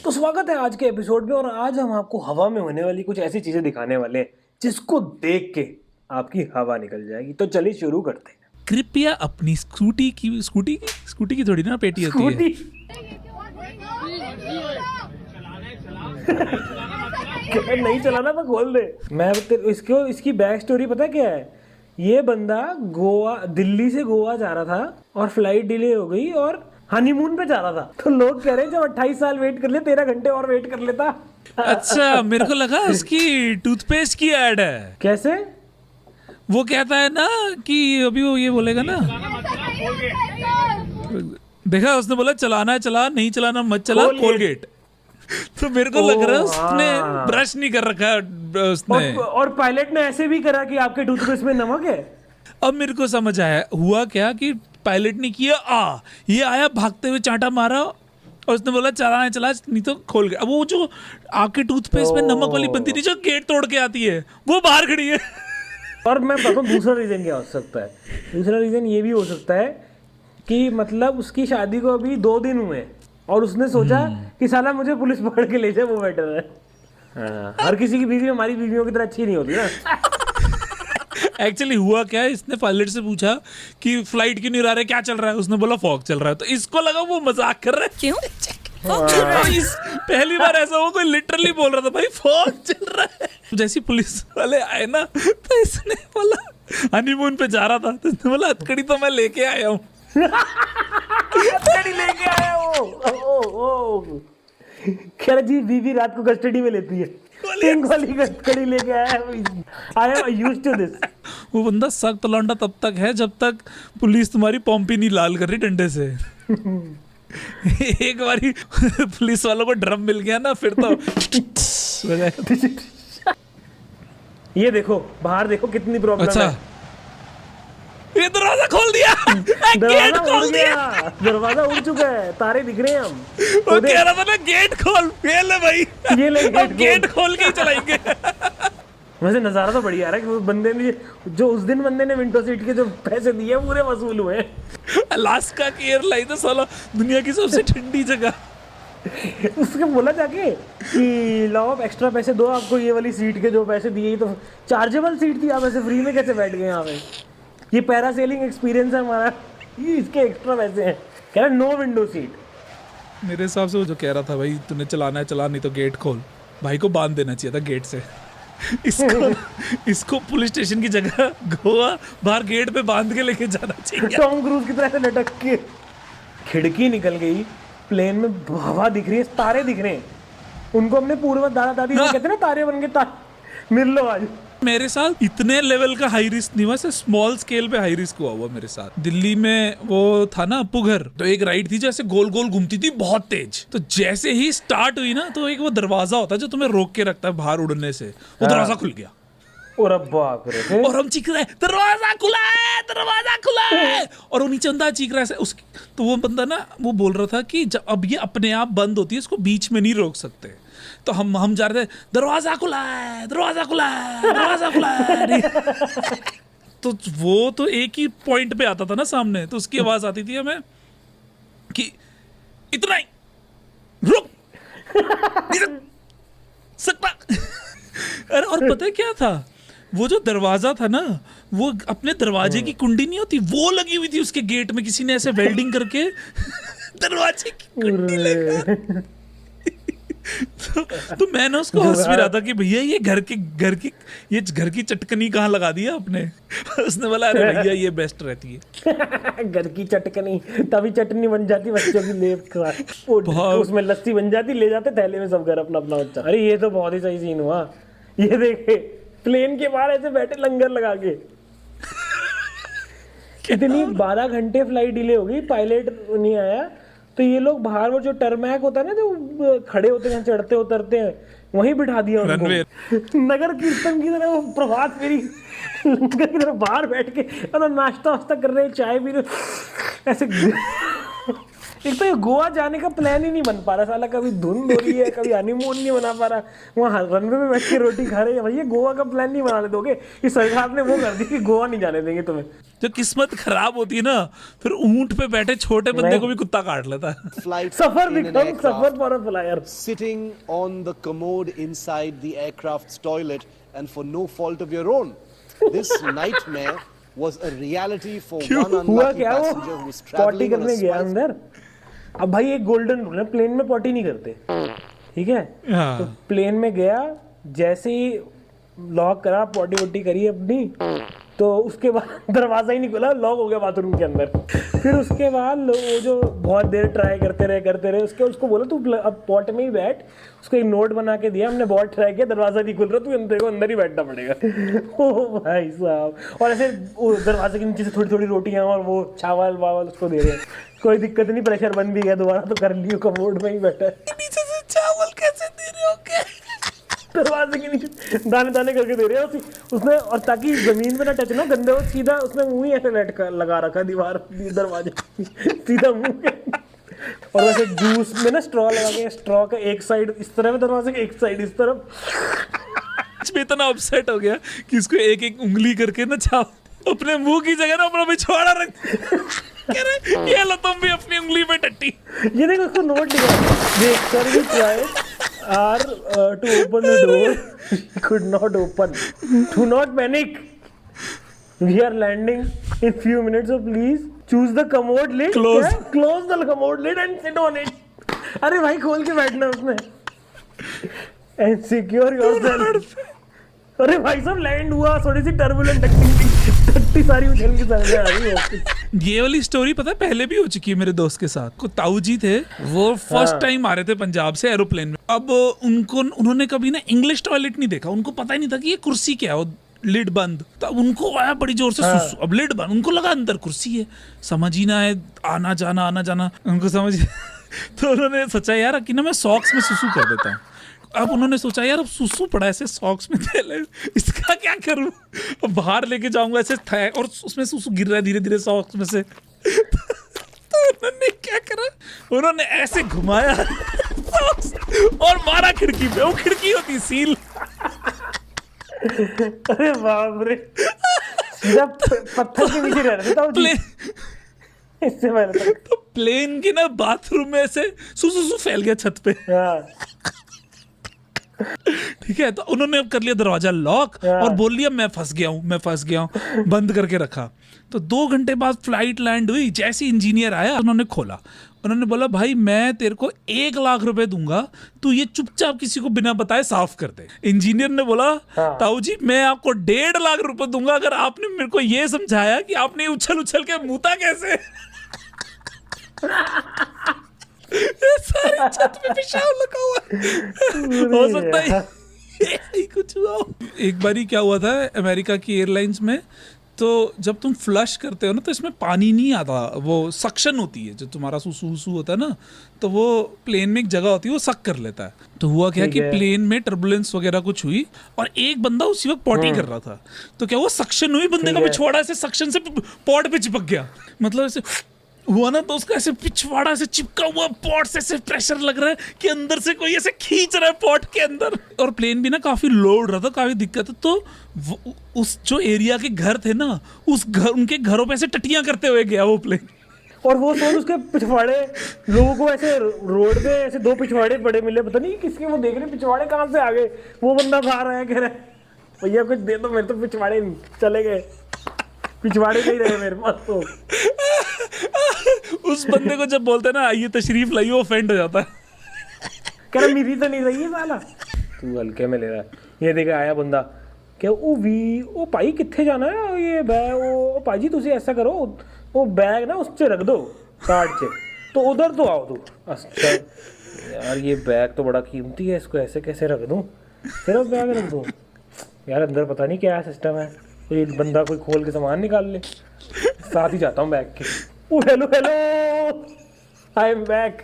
तो स्वागत है आज के एपिसोड में। और आज हम आपको हवा में होने वाली कुछ ऐसी चीजें दिखाने वाले हैं जिसको देख के आपकी हवा निकल जाएगी। तो चलिए शुरू करते हैं। कृपया अपनी स्कूटी की थोड़ी ना पेटी होती है। स्कूटी नहीं चलाना तो खोल दे। मैं इसको इसकी बैक स्टोरी पता क्या है? ये बंदा दिल्ली से गोवा जा रहा था और फ्लाइट डिले हो गई और हनीमून पे जा रहा था। तो लोग कह रहे हैं जब 28 साल वेट कर ले 13 घंटे और वेट कर लेता। अच्छा, मेरे को लगा उसकी टूथपेस्ट की ऐड है। कैसे? वो कहता है ना कि अभी वो ये बोलेगा ना, देखा उसने बोला चलाना है चला, नहीं चलाना मत चला, कोलगेट। तो मेरे को लग रहा है उसने ब्रश नहीं कर रखा है उसने। और पायलट ने ऐसे भी करा कि आपके टूथपेस्ट में नमक है। अब मेरे को समझ आया हुआ क्या कि पायलट ने किया ये आया भागते हुए चांटा मारा और उसने बोला चला है चला, नहीं तो खोल गया। अब वो जो आपके टूथपेस्ट में नमक वाली बनती नहीं जो गेट तोड़ के आती है, वो बाहर खड़ी है। और मैं बताऊं दूसरा रीजन क्या हो सकता है। दूसरा रीजन ये भी हो सकता है कि मतलब उसकी शादी को अभी 2 दिन हुए और उसने सोचा कि साला मुझे पुलिस पकड़ के ले जाए, वो बेटर है। हर किसी की बीवी हमारी बीवियों की तरह अच्छी नहीं होती ना। एक्चुअली हुआ क्या है, इसने पायलट से पूछा कि फ्लाइट क्यों नहीं उड़ा रहे, क्या चल रहा है? उसने बोला फॉग चल रहा है। तो इसको लगा वो मजाक कर रहा है। क्यों? पहली बार ऐसा हो कोई लिटरली बोल रहा था भाई फॉग चल रहा है। जैसी पुलिस वाले आए ना तो इसने बोला हनीमून पे जा रहा था, तो इसने बोला हथकड़ी तो मैं लेके आया हूँ। हथकड़ी लेके आया हूँ। खैर जी, बीवी रात को कस्टडी में लेती है। पिंक वाली हथकड़ी लेके आया। I am used to this. वो बंदा सख्त लौंडा तब तक है जब तक पुलिस तुम्हारी पॉम्पी नहीं लाल कर रही डंडे से। एक बारी पुलिस वालों को ड्रम मिल गया ना फिर तो ये देखो बाहर देखो कितनी प्रॉब्लम अच्छा है। ये दरवाजा खोल दिया। गेट खोल दिया। दरवाजा उड़ चुका है, तारे दिख रहे हैं हम। वो कह रहा था ना गेट खोल, फेल है भाई। ये ले गेट खोल के ही चलाएंगे। वैसे नजारा तो बढ़िया आ रहा है कि उस बंदे ने जो उस दिन बंदे ने विंडो सीट के जो पैसे दिए पूरे वसूल हुए। अलास्का की एयरलाइन तो साला दुनिया की सबसे ठंडी जगह। उसके बोला जाके कि लाओ आप एक्स्ट्रा पैसे दो, आपको ये वाली सीट के जो पैसे दिए तो चार्जेबल सीट थी, आप ऐसे फ्री में कैसे बैठ गए यहाँ पे? ये पैरासेलिंग एक्सपीरियंस है हमारा, ये इसके एक्स्ट्रा पैसे हैं। कह रहा नो विंडो सीट। मेरे हिसाब से वो जो कह रहा था भाई तूने चलाना है चला, नहीं तो गेट खोल, भाई को बांध देना चाहिए था गेट से। इसको पुलिस स्टेशन की जगह गोवा बाहर गेट पे बांध के लेके जाना चाहिए। टॉम क्रूज की तरह से लटक के। खिड़की निकल गई, प्लेन में हवा दिख रही है, तारे दिख रहे हैं। उनको हमने पूर्व दादा दादी कहते हैं ना, तारे बन के तारे मिल लो आज। मेरे साथ इतने लेवल का हाई रिस्क नहीं हुआ, स्मॉल स्केल पे हाई रिस्क हुआ मेरे साथ। दिल्ली में वो था ना अप्पू घर, तो एक राइड थी जैसे गोल गोल घूमती थी बहुत तेज। तो जैसे ही स्टार्ट हुई ना तो एक वो दरवाजा होता है जो तुम्हें रोक के रखता है बाहर उड़ने से, वो दरवाजा खुल गया। और बाप रे, और हम चीख रहे हैं दरवाजा खुला है, दरवाजा खुला है। और वो नीचे बंदा चीख रहा है उसकी। तो वो बंदा ना वो बोल रहा था कि जब अब ये अपने आप बंद होती है, इसको बीच में नहीं रोक सकते। तो हम जा रहे थे दरवाजा खुला है, दरवाजा खुला है, दरवाजा खुला है। तो वो तो एक ही पॉइंट पे आता था ना सामने, तो उसकी आवाज आती थी हमें कि इतना ही रुक सकता। अरे और पता है क्या था, वो जो दरवाजा था ना, वो अपने दरवाजे की कुंडी नहीं होती वो लगी हुई थी उसके गेट में, किसी ने ऐसे वेल्डिंग करके दरवाजे की कुंडी लगा। तो मैं ना उसको हंस भी रहा था कि भैया ये घर की चटकनी कहाँ लगा दिया आपने। उसने बोला अरे भैया ये बेस्ट रहती है। घर की चटकनी तभी चटनी बन जाती बच्चों की, उसमें लस्सी बन जाती, ले जाते थैले में सब घर अपना अपना बच्चा। अरे ये तो बहुत ही सही सीन हुआ। ये देखे प्लेन के बाहर ऐसे बैठे लंगर लगा के। कितनी 12 घंटे फ्लाइट डिले हो गई, पायलट नहीं आया। तो ये लोग बाहर वो जो टरमैक होता है ना, जो खड़े होते हैं चढ़ते उतरते हैं, वहीं बिठा दिया उनको। नगर कीर्तन की तरह वो प्रभात फेरी लंगर की तरह बाहर बैठ के नाश्ता वास्ता कर रहे हैं, चाय पी रहे ऐसे। एक तो ये गोवा जाने का प्लान ही नहीं बन पा रहा साला, कभी धुंध हो रही है, कभी हनीमून नहीं बना पा रहा, वहाँ रनवे में बैठ के रोटी खा रहे हैं। भैया गोवा का प्लान नहीं बनाने दोगे? ये सरकार ने वो कर दी कि गोवा नहीं जाने देंगे तुम्हें। जो किस्मत खराब होती है ना, फिर ऊंट पे बैठे छोटे बंदे को भी कुत्ता काट लेता है। Flight suffer in an become aircraft, suffer for a flyer. sitting on the commode inside the aircraft's toilet, and for no fault of your own. This nightmare was a reality for one हुआ unlucky क्या, passenger who वो was potty traveling on a करने गया small अंदर। अब भाई एक golden rule है, प्लेन में पॉटी नहीं करते, ठीक है? हाँ। तो प्लेन में गया, जैसे ही लॉक करा, पॉटी वोटी करी अपनी, तो उसके बाद दरवाजा ही नहीं खुला, लॉक हो गया बाथरूम के अंदर। फिर उसके बाद वो जो बहुत देर ट्राई करते रहे उसको बोला तू अब पॉट में ही बैठ। उसको एक नोट बना के दिया, हमने बहुत ट्राई किया, दरवाजा नहीं खुल रहा, तू अंदर को अंदर ही बैठना पड़ेगा। ओ भाई साहब। और ऐसे वो दरवाजे के नीचे से थोड़ी थोड़ी रोटियां और वो चावल वावल उसको दे रहे हैं। कोई दिक्कत नहीं, प्रेशर बन भी गया दोबारा तो कर लियो, कमोड में ही बैठा है। नीचे से चावल कैसे दे रहे हो के? दरवाजे के नीचे दाने दाने करके दे रहे हैं उसने, और ताकि जमीन पे ना टच ना गंदे हो, सीधा उसने मुंह ही ऐसे लगा रखा दीवार दरवाजे सीधा मुंह के। और वैसे जूस में ना स्ट्रॉ लगा के, स्ट्रॉ का एक साइड इस तरफ है दरवाजे का, एक साइड इस तरफ। मैं इतना अपसेट हो गया कि इसको एक एक उंगली करके ना चाव अपने मुंह की जगह ना अपना पिछवाड़ा रख। कह रहे ये लो तुम भी अपनी उंगली पे टट्टी। ये देखो उसको नोट लिखा, देख service try are to open the door could not open, do not panic, we are landing in few minutes, so please choose the commode lid, close the commode lid and sit on it। अरे भाई खोल के बैठना उसमें, and secure yourself। अरे भाई साहब land हुआ, थोड़ी सी टर्बुलेंट टट्टी सारी उछल के चलने आ रही है। ये वाली स्टोरी पता है पहले भी हो चुकी है मेरे दोस्त के साथ। को ताऊ जी थे, वो फर्स्ट टाइम आ रहे थे पंजाब से एरोप्लेन में। अब उन्होंने कभी ना इंग्लिश टॉयलेट नहीं देखा, उनको पता ही नहीं था कि ये कुर्सी क्या है, वो लिड बंद। तो उनको आया बड़ी जोर से सुसु, अब लिड बंद, उनको लगा अंदर कुर्सी है, समझ ही ना है, आना जाना उनको समझ। तो उन्होंने सोचा यार कि ना मैं सॉक्स में सुसु कर देता हूँ। अब उन्होंने सोचा यार अब सुसु पड़ा ऐसे सॉक्स में तेल, इसका क्या करूं, अब बाहर लेके जाऊंगा ऐसे और उसमें सुसु गिर रहा है धीरे धीरे सॉक्स में से। तो उन्होंने क्या करा, उन्होंने ऐसे घुमाया सॉक्स और मारा खिड़की पे, वो खिड़की होती सील। अरे बाप रे, सीधा पत्थर के नीचे रह रहे थे इससे पहले तो प्लेन के ना बाथरूम में ऐसे सुसु फैल गया छत पे। ठीक है, तो उन्होंने अब कर लिया दरवाजा लॉक और बोल लिया मैं फंस गया हूँ, बंद करके रखा। तो 2 घंटे बाद फ्लाइट लैंड हुई, जैसे इंजीनियर आया उन्होंने खोला, उन्होंने बोला भाई मैं तेरे को 1 लाख रुपए दूंगा, तू ये चुपचाप किसी को बिना बताए साफ कर दे। इंजीनियर ने बोला ताऊ जी मैं आपको 1.5 लाख रुपए दूंगा अगर आपने मेरे को ये समझाया कि आपने उछल के मुता कैसे। सारी छत पे पेशाब लगा हुआ हो सकता है यही कुछ हुआ। एक बारी क्या हुआ था अमेरिका की एयरलाइंस में, तो जब तुम फ्लश करते हो ना तो इसमें पानी नहीं आता, वो सक्शन होती है, जो तुम्हारा सुसु होता है ना, तो वो प्लेन में एक जगह होती है वो सक कर लेता है। तो हुआ क्या कि प्लेन में टर्बुलेंस वगैरह कुछ हुई और एक बंदा उसी वक्त पॉटी कर रहा था, तो क्या वो सक्शन हुई, बंदे का पिछवाड़ा ऐसे सक्शन से पॉट पे चिपक गया, मतलब ऐसे हुआ ना, तो उसका ऐसे पिछवाड़ा से चिपका हुआ पॉट से ऐसे प्रेशर लग रहा है कि अंदर से कोई ऐसे खींच रहा है पॉट के अंदर। और प्लेन भी ना काफी लो उड़ रहा था, काफी दिक्कत है। तो उस जो एरिया के घर थे ना, उस घर उनके घरों पे ऐसे टटियां करते हुए गया वो प्लेन। और वो सोच उसके पिछवाड़े लोगों को ऐसे रोड पे ऐसे 2 पिछवाड़े पड़े मिले, पता नहीं किसके, वो देख रहे पिछवाड़े कहाँ से आ गए। वो बंदा खा रहा है, कह रहा है भैया कुछ दे दो, मेरे तो पिछवाड़े चले गए, पिछवाड़े नहीं रहे मेरे पास। तो उस बंदे को जब बोलते ना आइए तशरीफ लाइए, वो ऑफेंड हो जाता है, कह रहा मेरी तो नहीं रही है साला, तू हल्के में ले रहा है। ये देखा आया बंदा, क्या ओ भाई कितने जाना है, ये बैग ओ भाजी तुझे ऐसा करो, वो बैग ना उस पे रख दो कार्ड से, तो उधर तो आओ तू। अच्छा यार ये बैग तो बड़ा कीमती है, इसको ऐसे कैसे रख दूँ, फिर वो बैग रख दूँ यार, अंदर पता नहीं क्या सिस्टम है, कोई बंदा कोई खोल के सामान निकाल ले। साथ ही जाता हूँ बैग के। Hello I am back.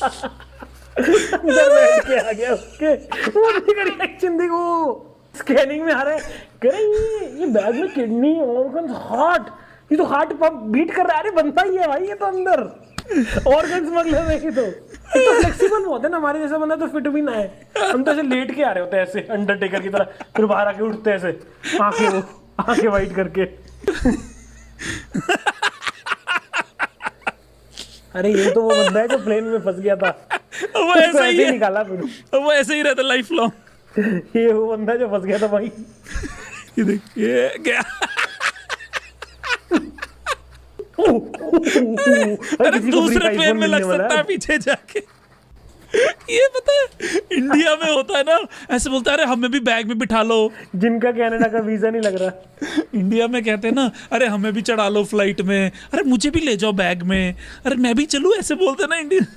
अंदर बैठ के आ गया उसके, वो रिएक्शन देखो, स्कैनिंग में आ रहा है, कह रहे ये बैग में किडनी, ऑर्गन, हार्ट, ये तो हार्ट पंप बीट कर रहा है, अरे बनता ही है भाई ये तो अंदर। ऑर्गन स्मगलर है ये तो फ्लेक्सिबल बहुत है ना, हमारे जैसा बंदा तो फिट भी ना है, हम तो ऐसे लेट के आ रहे होते हैं ऐसे अंडरटेकर की तरह, फिर बाहर आके उठते हैं ऐसे आंखें वाइट करके। अरे ये तो वो बंदा है जो प्लेन में फंस गया था, वो उसको ऐसा ही है, निकाला फिर। वो ऐसे ही रहता लाइफ लॉन्ग। ये वो बंदा है जो फंस गया था भाई। ये देख, ये क्या, अरे दूसरे प्लेन में लग सकता है पीछे जाके। ये पता है इंडिया में होता है ना, ऐसे बोलता है अरे हमें भी बैग में बिठा लो, जिनका कनाडा का वीजा नहीं लग रहा। इंडिया में कहते हैं ना अरे हमें भी चढ़ा लो फ्लाइट में, अरे मुझे भी ले जाओ बैग में, अरे मैं भी चलूं, ऐसे बोलते हैं ना इंडिया।